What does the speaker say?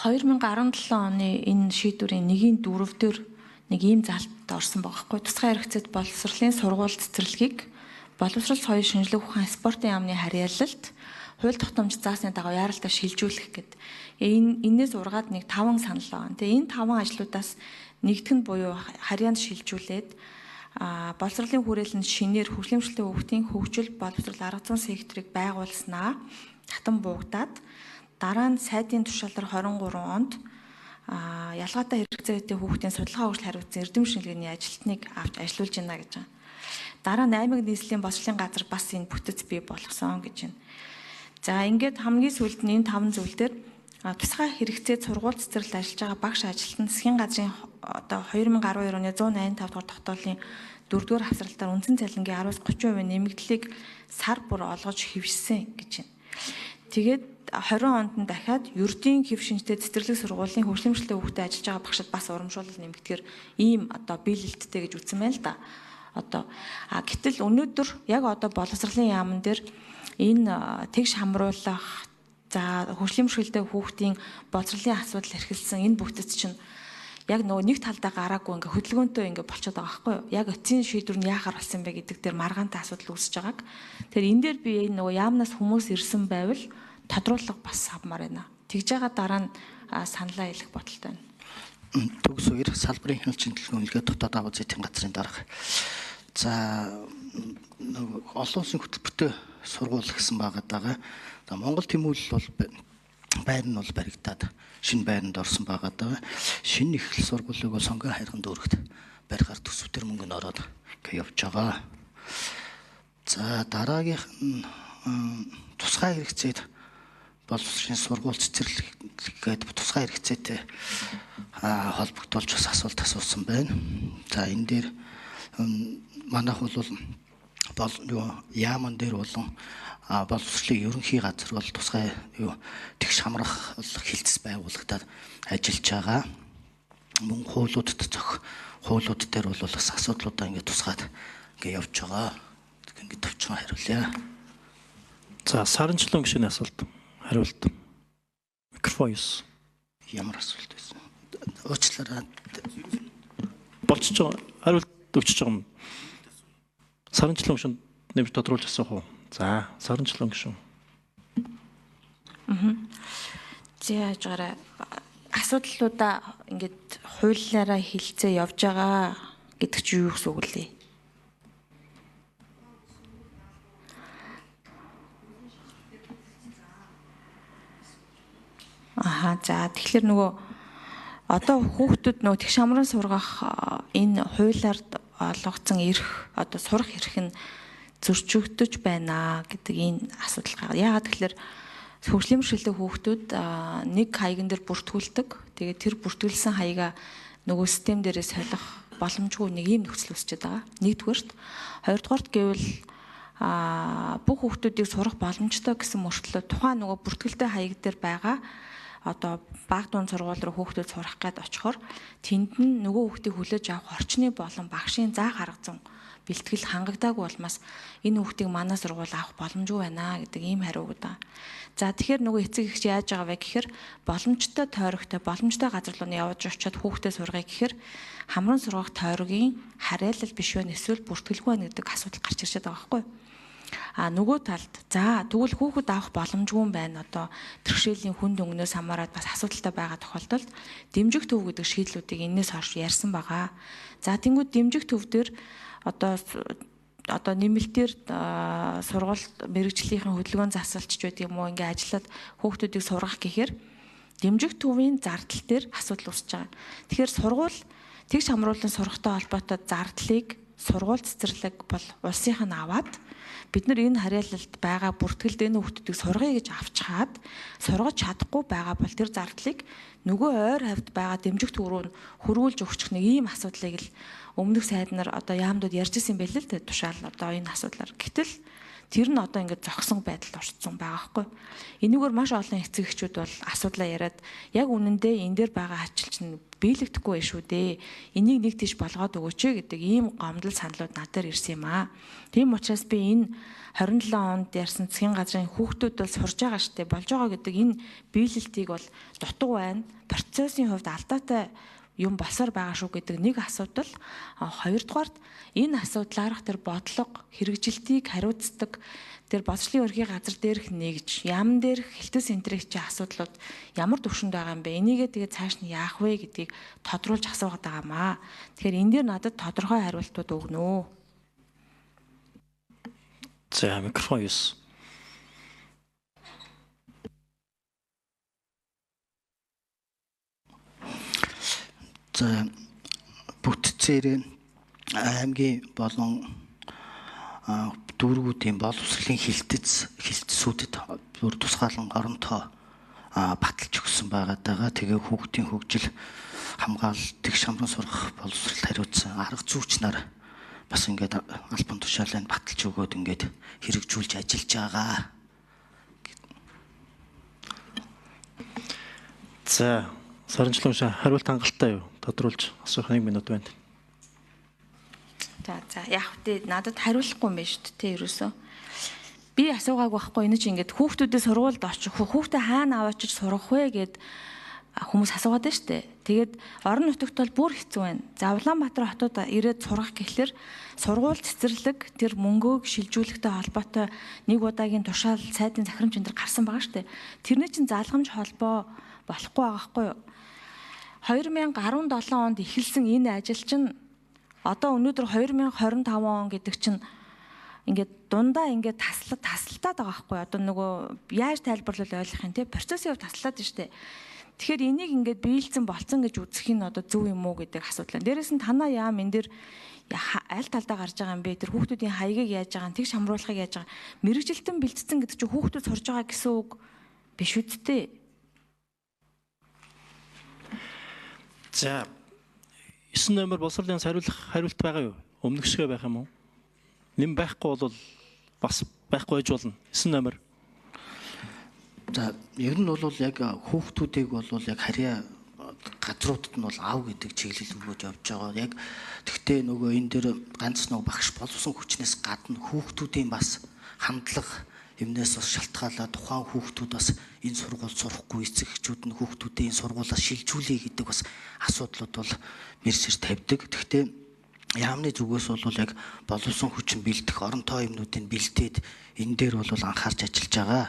2017 оны энэ шийдвэрийн 1/4-дөр нэг ийм залтад орсон байгаа хгүй. Тусгай хэрэгцээд боловсролын сургууль цэцэрлэгийг боловсрол соёл шинжилгээ ухаан спортын яамны харьяалалд хууль тогтоомж заасны дагуу яаралтай шилжүүлэх гэд. Энээс ургаад нэг 5 санал байгаа. Тэгээ энэ 5 ажлуудаас нэгдэх нь буюу харьяанд шилжүүлээд боловсролын хүрээлэнд шинээр хөгжлөмжлөлтийн хөгжлийн хөгжил боловсрол арга зүйн секторыг байгуулснаа татан буугдаад дараа нь сайдын тушаалаар 23 онд ялгаатай хэрэгцээтэй хүүхдийн судалгаа хөгжил хариуцсан эрдэм шинжилгээний ажилтныг авч ажиллуулж байна гэж байна. Дараа 8 нийслэлийн боловсролын газар бас энэ бүтэц бий болгосон гэж байна. За ингээд хамгийн сүүлд нь энэ 5 зүйл дээр тусгай хэрэгцээд сургууль цэцэрлэл ажиллаж байгаа багш ажилтнууд засгийн газрын одоо 2012 оны 185 дугаар тогтоолын 4-р хавсралтаар үндсэн цалингийн 10-30% нэмэгдлийг сар бүр олгож хэвшсэн гэж байна. Тэгээд 20 онд нь дахиад ердийн хэв шинжтэй цэцэрлэг сургуулийн хөгжлөмжлөлтийн хүүхдэд ажиллаж байгаа багшид бас урамшуулал нэмэгдэхээр ийм одоо биелэлттэй гэж үзсэн байна л да. Одоо гэтэл өнөөдөр яг одоо боловсролын яамн дээр энэ тэгш хамруулах за хөгжлөмжлөлттэй хүүхдийн боловсролын асуудал эрхэлсэн энэ бүтэц чинь яг нөгөө нэг талдаа гараагүй ингээ хөдөлгөөнтэй ингээ болчиход байгаа байхгүй юу? Яг эцсийн шийдвэр нь яахаар болсон бэ гэдэг дээр маргаантай асуудал үүсэж байгааг. Тэгэхээр энэ дээр би нөгөө яамнаас хүмүүс ирсэн байвал тодруулах бас авмаар байна. Тэгж байгаа дараа нь саналаа хэлэх бодолтой байна. Төгс 2 салбарын хяналтын төлөвлөгөө дотоод аваа зэтийн газрын дарга. За олон улсын хөтөлбөртэй сургууль гэсэн байгаа. За Монгол тэмүүлэл бол байр нь бол баригдаад шинэ байранд орсон байгаа. Шинэ их сургуулийг бол сонгон хайрхан дүүрэгт барихаар төсвөтөр мөнгө нь ороод ингээ явж байгаа. За дараагийнх нь тусгай хэрэгцээд боловсролын сургууль цэцэрлэг гэдэг тусгай хэрэгцээтэй холбогдуулж бас асуулт асуусан байна. За энэ дээр манайх бол яаман дээр болон боловсролын ерөнхий газар бол тусгай тэгш хамрах хилцс байгуулагдаад ажиллаж байгаа. Мөн хуулиуд дээр бол бас асуудлуудаа ингээд тусгаад ингээд явж байгаа. Ингээд төвчөн хариулъя. За саранчлан гишүүний асуулт хариулт. Микрофон 9. Ямар асуулт байсан? Уучлаарай. Болчихж байгаа. Хариулт өгчөж байгаа юм. Саранчлан гишүүнд нэмж тодруулж асуух уу? За, саранчлан гишүүн. Яаж гараа асуудлуудаа ингээд хуулиараа хилцээ явж байгаа гэдэг чи юу гэсэн үг лээ? За тэгэхээр нөгөө одоо хүүхдүүд нөгөө тэгш амран сургах энэ хуулиар олгогдсон эрх одоо сурах эрх нь зөрчигдөж байна гэдэг энэ асуудал гарна. Яагаад тэгэхээр хөгжлөмжлөлттэй хүүхдүүд нэг хаягн дээр бүртгүүлдэг. Тэгээд тэр бүртгүүлсэн хаягаа нөгөө систем дээрээ солих боломжгүй нэг ийм нөхцөл үүсчихэд байгаа. Нэгдүгээрт, хоёрдугаарт гэвэл бүх хүүхдүүдийг сурах боломжтой гэсэн мөртлөө тухайн нөгөө бүртгэлтэй хаяг дээр байгаа одоо баг дунд сургууль руу хүүхдүүд сурах гээд очихоор тэнд нь нөгөө хүүхдийг хүлээж авах орчны болон багшийн заах арга зүйн бэлтгэл хангагдаагүй болмоос энэ хүүхдийг манай сургууль авах боломжгүй байна гэдэг ийм хариу өгдөг. За тэгэхээр нөгөө эцэг эгч яаж байгаа вэ гэхээр боломжтой тойрогтой боломжтой газар руу явж очиод хүүхдээ сургая гэхээр хамран сургах тойрогийн харьяалал биш вэ эсвэл бүртгэлгүй байна гэдэг асуудал гарч ирж байгаа байхгүй юу? Нөгөө талд за тэгвэл хүүхэд авах боломжгүй юм байна. Одоо бэрхшээлийн хүнд өнгнөөс хамаарат бас асуудалтай байгаа тохиолдолд дэмжих төв гэдэг шийдлүүдийг энэс хойш ярьсан байгаа. За тэнгууд дэмжих төв дээр одоо нэмэлтээр сургууль мэрэгжлийнхэн хөдөлгөөн засалч байдаг юм уу ингээ ажиллаад хүүхдүүдийг сургах гэхээр дэмжих төвийн зардал дээр асуудал үүсэж байгаа. Тэгэхээр сургууль тэгш хамруулан сурахтай холбоотой зардлыг сургууль цэцэрлэг бол улсынх нь аваад бид нар энэ харьяалалд байгаа бүртгэлд энэ хүүхдүүдийг сургая гэж авчхаад сургаж чадахгүй байгаа бол тэр зардлыг нөгөө ойр хавьд байгаа дэмжих төв рүү хөрвүүлж өгчих нэг ийм асуудлыг л өмнөх сайд нар одоо яамдууд ярьж исэн байл л дээ тушаал одоо энэ асуудлаар. Гэтэл Тэр нь одоо ингээд зогсон байдалд орцсон байгаа байхгүй. Энийгээр маш олон эцэг эхчүүд бол асуудлаа яриад яг үнэндээ энэ дээр байгаа хачин чинь биелэгдэхгүй байх шүү дээ. Энийг нэг тийш болгоод өгөөч гэдэг ийм гомдол саналууд надад ирсэн юм аа. Тийм учраас би энэ 27 онд ярьсан засгийн газрын хүүхдүүд бол сурж байгаа штэ болж байгаа гэдэг энэ биелэлтийг бол дутуу байна. Процессын хувьд алдаатай юм болсоор байгаа шүү гэдэг нэг асуудал. Хоёрдугаарт энэ асуудлаарх тэр бодлого хэрэгжилтийг хариуцдаг тэр боловсролын ерхий газар дээрх нэгж яам дээрх хилтэс энтрийг чи асуудлууд ямар төвшөнд байгаа юм бэ? Энийгээ тэгээд цааш нь яах вэ гэдгийг тодруулж асуугаад байгаамаа. Тэгэхээр энэ дээр надад тодорхой хариултууд өгнө үү? За микрофон юус. За бүтцээр аймгийн болон дүүргүүдийн боловсролын хилцсүүдэд бүр тусгаалan оронтоо баталж өгсөн байгаа. Тэгээ хүүхдийн хөгжил хамгаалалт их шамран сурах боловсрол хариуцсан арга зүйч нар бас ингээд албан тушааланд баталж өгөөд ингээд хэрэгжүүлж ажиллаж байгаа. За Саранчлан хариулт хангалттай юу? Тодруулж асуух 1 минут байна. За яг үгүй надад хариулахгүй юм байна шүү дээ ерөөсөө. Би асуугааг байхгүй энэ чи ингээд хүүхдүүдээ сургуульд очих хүүхдээ хаана аваачиж сурах вэ гэд хүмүүс асуугаад байна шүү дээ. Тэгээд орон нутагт бол бүр хэцүү байна. За Улаанбаатар хотод ирээд сурах гэхлээр сургууль цэцэрлэг тэр мөнгөөг шилжүүлэхтэй холбоотой нэг удаагийн тушаал сайдын захирамж энэ гарсан байгаа шүү дээ. Тэрний чинь залгамж холбоо болохгүй байгаа байхгүй юу? 2017 онд эхэлсэн энэ ажил чинь одоо өнөөдөр 2025 он гэдэг чинь ингээд дундаа ингээд тасалтаад байгаа байхгүй одоо нөгөө яаж тайлбарлал ойлгох юм те процессын хувьд таслаад байна штэ. Тэгэхээр энийг ингээд биелсэн болцсон гэж үзэх нь одоо зөв юм уу гэдэг асуудал. Дээрээс нь танаа яам энэ дэр аль талдаа гарч байгаа юм бэ? Тэр хүүхдүүдийн хаягийг яаж байгаа, тэгш хамруулахыг яаж байгаа. Мэргэжилтэн бэлдсэн гэдэг чинь хүүхдүүд сурж байгаа гэсэн үг биш үсттэй. За 9 номер боловсролын хариулт байгаа юу? Өмнөшгөө байх юм уу? Нэм байхгүй бол бас байхгүй байж болно. 9 номер. За ер нь бол яг хүүхдүүдийг бол яг харьяа газруудад нь бол ав гэдэг чиглэл өгөөж явж байгаа. Яг тэгтээ нөгөө энэ дэр ганц нөгөө багш боловсон хүчнээс гадна хүүхдүүдийн бас хандлага юмнээс бас шалтгаалаад тухайн хүүхдүүд бас энэ сургууль сурахгүй эцэг эхчүүд нь хүүхдүүдийн сургуулиас шилжүүлээ гэдэг бас асуудлууд бол мэрсэр тавьдаг. Тэгтээ яамны зүгээс бол яг боловсон хүчин бэлдэх оронтой юмнуудыг бэлдээд энэ дээр бол анхаарч ажиллаж байгаа.